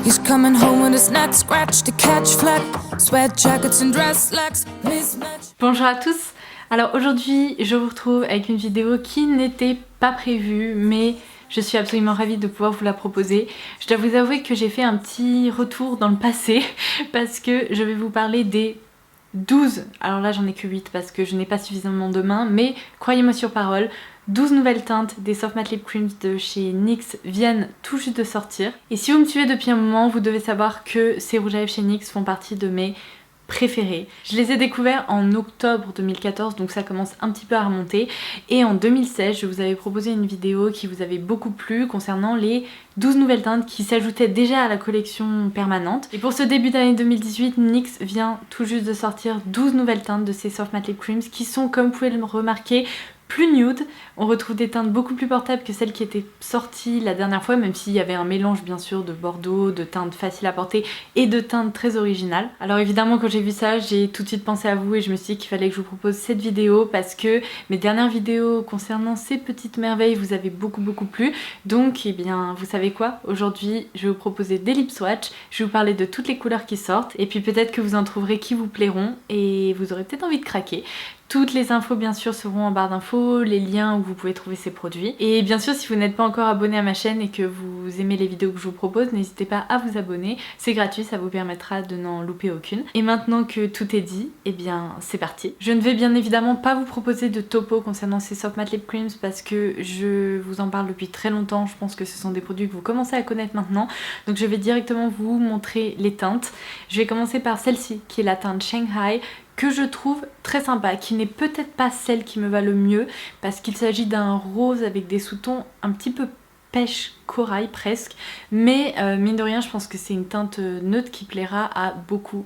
He's coming home with his neck scratched to catch flat. Sweat jackets and dress slacks mismatched. Bonjour à tous. Alors aujourd'hui je vous retrouve avec une vidéo qui n'était pas prévue mais je suis absolument ravie de pouvoir vous la proposer. Je dois vous avouer que j'ai fait un petit retour dans le passé parce que je vais vous parler des 12, alors là j'en ai que 8 parce que je n'ai pas suffisamment de mains, mais croyez-moi sur parole, 12 nouvelles teintes des Soft Matte Lip Creams de chez NYX viennent tout juste de sortir. Et si vous me suivez depuis un moment, vous devez savoir que ces rouges à lèvres chez NYX font partie de mes préférés. Je les ai découverts en octobre 2014, donc ça commence un petit peu à remonter. Et en 2016, je vous avais proposé une vidéo qui vous avait beaucoup plu concernant les 12 nouvelles teintes qui s'ajoutaient déjà à la collection permanente. Et pour ce début d'année 2018, NYX vient tout juste de sortir 12 nouvelles teintes de ces Soft Matte Lip Creams qui sont, comme vous pouvez le remarquer, plus nude. On retrouve des teintes beaucoup plus portables que celles qui étaient sorties la dernière fois, même s'il y avait un mélange bien sûr de bordeaux, de teintes faciles à porter et de teintes très originales. Alors évidemment quand j'ai vu ça, j'ai tout de suite pensé à vous et je me suis dit qu'il fallait que je vous propose cette vidéo parce que mes dernières vidéos concernant ces petites merveilles vous avez beaucoup plu. Donc eh bien vous savez quoi, aujourd'hui je vais vous proposer des lip swatch, je vais vous parler de toutes les couleurs qui sortent et puis peut-être que vous en trouverez qui vous plairont et vous aurez peut-être envie de craquer. Toutes les infos bien sûr seront en barre d'infos, les liens où vous pouvez trouver ces produits. Et bien sûr si vous n'êtes pas encore abonné à ma chaîne et que vous aimez les vidéos que je vous propose, n'hésitez pas à vous abonner. C'est gratuit, ça vous permettra de n'en louper aucune. Et maintenant que tout est dit, eh bien c'est parti. Je ne vais bien évidemment pas vous proposer de topo concernant ces Soft Matte Lip Creams parce que je vous en parle depuis très longtemps. Je pense que ce sont des produits que vous commencez à connaître maintenant. Donc je vais directement vous montrer les teintes. Je vais commencer par celle-ci qui est la teinte Shanghai, que je trouve très sympa, qui n'est peut-être pas celle qui me va le mieux parce qu'il s'agit d'un rose avec des sous-tons un petit peu pêche corail presque, mais mine de rien je pense que c'est une teinte neutre qui plaira à beaucoup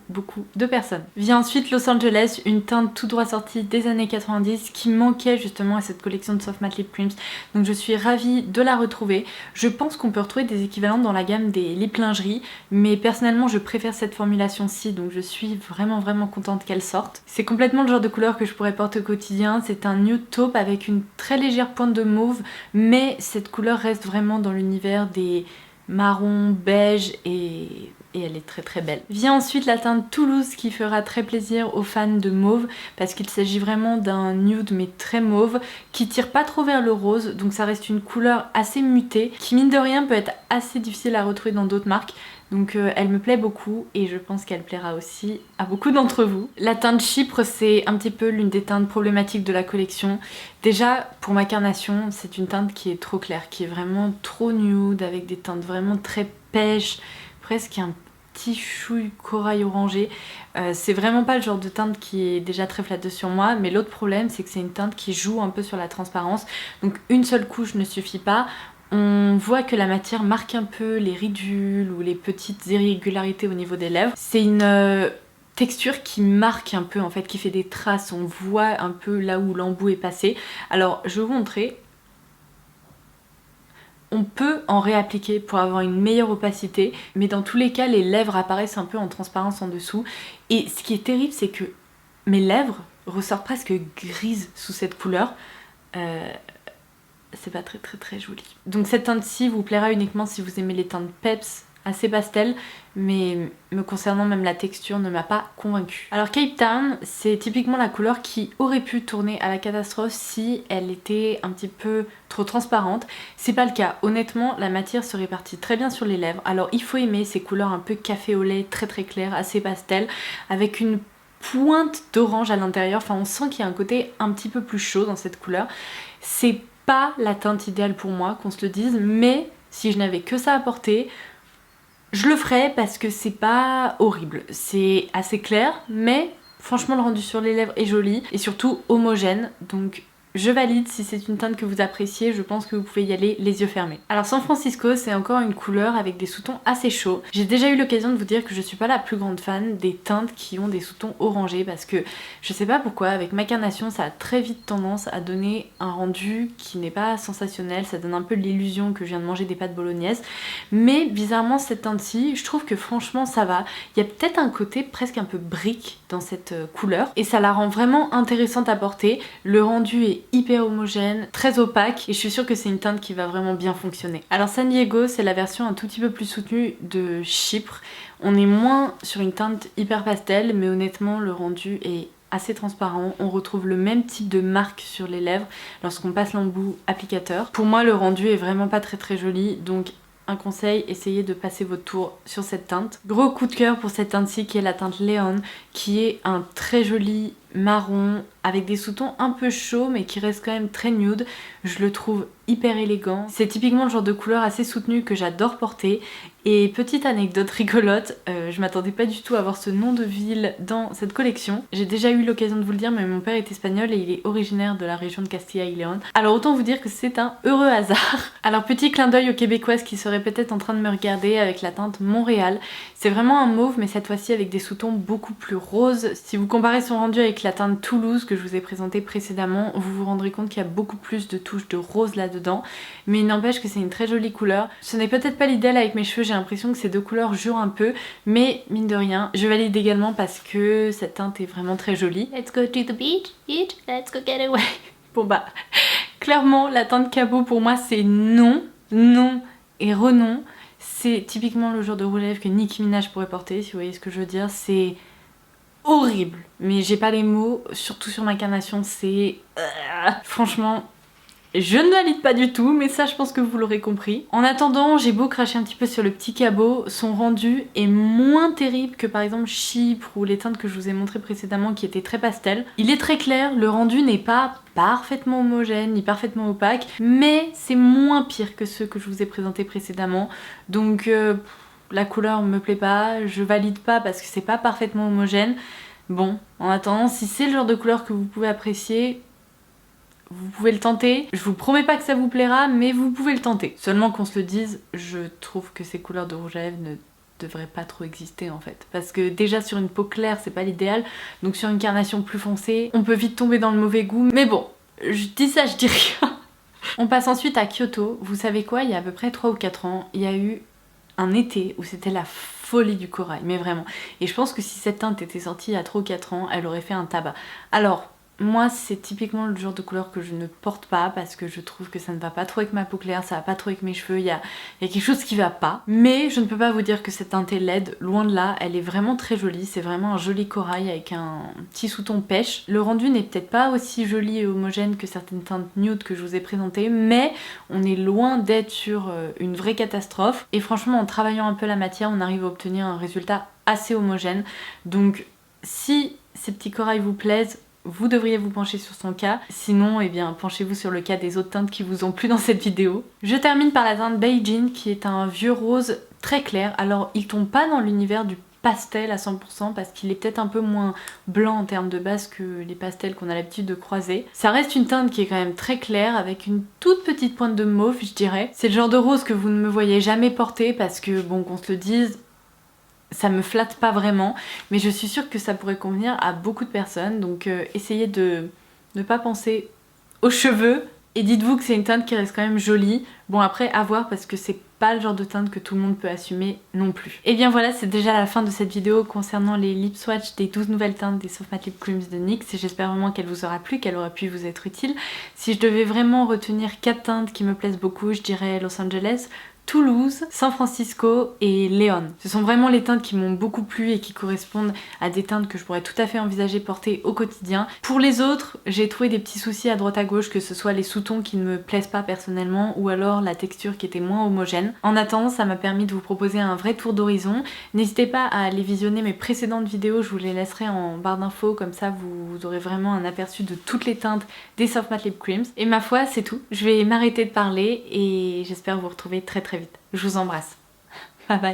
de personnes. Vient ensuite Los Angeles, une teinte tout droit sortie des années 90 qui manquait justement à cette collection de Soft Matte Lip Creams, donc je suis ravie de la retrouver. Je pense qu'on peut retrouver des équivalents dans la gamme des lip lingerie, mais personnellement je préfère cette formulation-ci, donc je suis vraiment contente qu'elle sorte. C'est complètement le genre de couleur que je pourrais porter au quotidien, c'est un nude taupe avec une très légère pointe de mauve, mais cette couleur reste vraiment dans l'univers des marrons, beige et elle est très belle. Vient ensuite la teinte Toulouse qui fera très plaisir aux fans de mauve parce qu'il s'agit vraiment d'un nude mais très mauve qui tire pas trop vers le rose, donc ça reste une couleur assez mutée qui mine de rien peut être assez difficile à retrouver dans d'autres marques. Donc elle me plaît beaucoup et je pense qu'elle plaira aussi à beaucoup d'entre vous. La teinte Chypre, c'est un petit peu l'une des teintes problématiques de la collection. Déjà pour ma carnation, c'est une teinte qui est trop claire, qui est vraiment trop nude avec des teintes vraiment très pêche, presque un petit chouille corail orangé. C'est vraiment pas le genre de teinte qui est déjà très flatteuse sur moi, mais l'autre problème c'est que c'est une teinte qui joue un peu sur la transparence, donc une seule couche ne suffit pas. On voit que la matière marque un peu les ridules ou les petites irrégularités au niveau des lèvres. C'est une texture qui marque un peu en fait, qui fait des traces, on voit un peu là où l'embout est passé. Alors je vais vous montrer. On peut en réappliquer pour avoir une meilleure opacité, mais dans tous les cas les lèvres apparaissent un peu en transparence en dessous. Et ce qui est terrible c'est que mes lèvres ressortent presque grises sous cette couleur. C'est pas très joli. Donc cette teinte-ci vous plaira uniquement si vous aimez les teintes peps, assez pastel, mais me concernant même la texture ne m'a pas convaincue. Alors Cape Town, c'est typiquement la couleur qui aurait pu tourner à la catastrophe si elle était un petit peu trop transparente. C'est pas le cas. Honnêtement, la matière se répartit très bien sur les lèvres. Alors il faut aimer ces couleurs un peu café au lait, très claires, assez pastel, avec une pointe d'orange à l'intérieur. Enfin on sent qu'il y a un côté un petit peu plus chaud dans cette couleur. C'est pas la teinte idéale pour moi, qu'on se le dise, mais si je n'avais que ça à porter, je le ferais parce que c'est pas horrible. C'est assez clair, mais franchement le rendu sur les lèvres est joli et surtout homogène, donc je valide. Si c'est une teinte que vous appréciez, je pense que vous pouvez y aller les yeux fermés. Alors San Francisco, c'est encore une couleur avec des sous-tons assez chauds. J'ai déjà eu l'occasion de vous dire que je suis pas la plus grande fan des teintes qui ont des sous-tons orangés parce que je sais pas pourquoi, avec ma carnation ça a très vite tendance à donner un rendu qui n'est pas sensationnel, ça donne un peu l'illusion que je viens de manger des pâtes bolognaises, mais bizarrement cette teinte-ci, je trouve que franchement ça va. Il y a peut-être un côté presque un peu brique dans cette couleur et ça la rend vraiment intéressante à porter. Le rendu est hyper homogène, très opaque et je suis sûre que c'est une teinte qui va vraiment bien fonctionner. Alors San Diego, c'est la version un tout petit peu plus soutenue de Chypre. On est moins sur une teinte hyper pastel, mais honnêtement le rendu est assez transparent. On retrouve le même type de marque sur les lèvres lorsqu'on passe l'embout applicateur. Pour moi le rendu est vraiment pas très joli, donc un conseil, essayez de passer votre tour sur cette teinte. Gros coup de cœur pour cette teinte-ci qui est la teinte Leon, qui est un très joli marron avec des sous-tons un peu chauds mais qui reste quand même très nude. Je le trouve hyper élégant. C'est typiquement le genre de couleur assez soutenue que j'adore porter. Et petite anecdote rigolote, je m'attendais pas du tout à avoir ce nom de ville dans cette collection. J'ai déjà eu l'occasion de vous le dire, mais mon père est espagnol et il est originaire de la région de Castilla y León. Alors autant vous dire que c'est un heureux hasard. Alors petit clin d'œil aux Québécoises qui seraient peut-être en train de me regarder avec la teinte Montréal. C'est vraiment un mauve mais cette fois-ci avec des sous-tons beaucoup plus roses. Si vous comparez son rendu avec la teinte Toulouse que je vous ai présentée précédemment, vous vous rendrez compte qu'il y a beaucoup plus de touches de rose là-dedans. Mais il n'empêche que c'est une très jolie couleur. Ce n'est peut-être pas l'idéal avec mes cheveux, j'ai l'impression que ces deux couleurs jouent un peu, mais mine de rien, je valide également parce que cette teinte est vraiment très jolie. Let's go to the beach, let's go get away. Bon bah, clairement la teinte Cabot pour moi c'est non, non et renom. C'est typiquement le genre de rouge à lèvres que Nicki Minaj pourrait porter, si vous voyez ce que je veux dire. C'est horrible, mais j'ai pas les mots, surtout sur ma carnation, c'est... Franchement... Je ne valide pas du tout, mais ça je pense que vous l'aurez compris. En attendant, j'ai beau cracher un petit peu sur le petit Cabot, son rendu est moins terrible que par exemple Chypre ou les teintes que je vous ai montrées précédemment qui étaient très pastel. Il est très clair, le rendu n'est pas parfaitement homogène ni parfaitement opaque, mais c'est moins pire que ceux que je vous ai présentés précédemment. Donc la couleur me plaît pas, je valide pas parce que c'est pas parfaitement homogène. Bon, en attendant, si c'est le genre de couleur que vous pouvez apprécier, vous pouvez le tenter. Je vous promets pas que ça vous plaira, mais vous pouvez le tenter. Seulement qu'on se le dise, je trouve que ces couleurs de rouge à lèvres ne devraient pas trop exister en fait. Parce que déjà sur une peau claire, c'est pas l'idéal. Donc sur une carnation plus foncée, on peut vite tomber dans le mauvais goût. Mais bon, je dis ça, je dis rien. On passe ensuite à Kyoto. Vous savez quoi, il y a à peu près 3 ou 4 ans, il y a eu un été où c'était la folie du corail, mais vraiment. Et je pense que si cette teinte était sortie il y a 3 ou 4 ans, elle aurait fait un tabac. Alors... moi c'est typiquement le genre de couleur que je ne porte pas parce que je trouve que ça ne va pas trop avec ma peau claire, ça va pas trop avec mes cheveux, il y a quelque chose qui va pas. Mais je ne peux pas vous dire que cette teinte est laide, loin de là, elle est vraiment très jolie, c'est vraiment un joli corail avec un petit sous-ton pêche. Le rendu n'est peut-être pas aussi joli et homogène que certaines teintes nude que je vous ai présentées, mais on est loin d'être sur une vraie catastrophe. Et franchement en travaillant un peu la matière, on arrive à obtenir un résultat assez homogène. Donc si ces petits corails vous plaisent, vous devriez vous pencher sur son cas, sinon eh bien penchez-vous sur le cas des autres teintes qui vous ont plu dans cette vidéo. Je termine par la teinte Beijing qui est un vieux rose très clair. Alors il tombe pas dans l'univers du pastel à 100% parce qu'il est peut-être un peu moins blanc en termes de base que les pastels qu'on a l'habitude de croiser. Ça reste une teinte qui est quand même très claire avec une toute petite pointe de mauve je dirais. C'est le genre de rose que vous ne me voyez jamais porter parce que bon qu'on se le dise, ça me flatte pas vraiment, mais je suis sûre que ça pourrait convenir à beaucoup de personnes, donc essayez de ne pas penser aux cheveux et dites-vous que c'est une teinte qui reste quand même jolie. Bon après à voir parce que c'est pas le genre de teinte que tout le monde peut assumer non plus. Et bien voilà, c'est déjà la fin de cette vidéo concernant les lip swatch des 12 nouvelles teintes des Soft Matte Lip Creams de NYX et j'espère vraiment qu'elle vous aura plu, qu'elle aura pu vous être utile. Si je devais vraiment retenir 4 teintes qui me plaisent beaucoup, je dirais Los Angeles, Toulouse, San Francisco et León. Ce sont vraiment les teintes qui m'ont beaucoup plu et qui correspondent à des teintes que je pourrais tout à fait envisager porter au quotidien. Pour les autres, j'ai trouvé des petits soucis à droite à gauche, que ce soit les sous-tons qui ne me plaisent pas personnellement ou alors la texture qui était moins homogène. En attendant, ça m'a permis de vous proposer un vrai tour d'horizon. N'hésitez pas à aller visionner mes précédentes vidéos, je vous les laisserai en barre d'infos, comme ça vous aurez vraiment un aperçu de toutes les teintes des Soft Matte Lip Creams. Et ma foi, c'est tout. Je vais m'arrêter de parler et j'espère vous retrouver très vite. Je vous embrasse. Bye bye.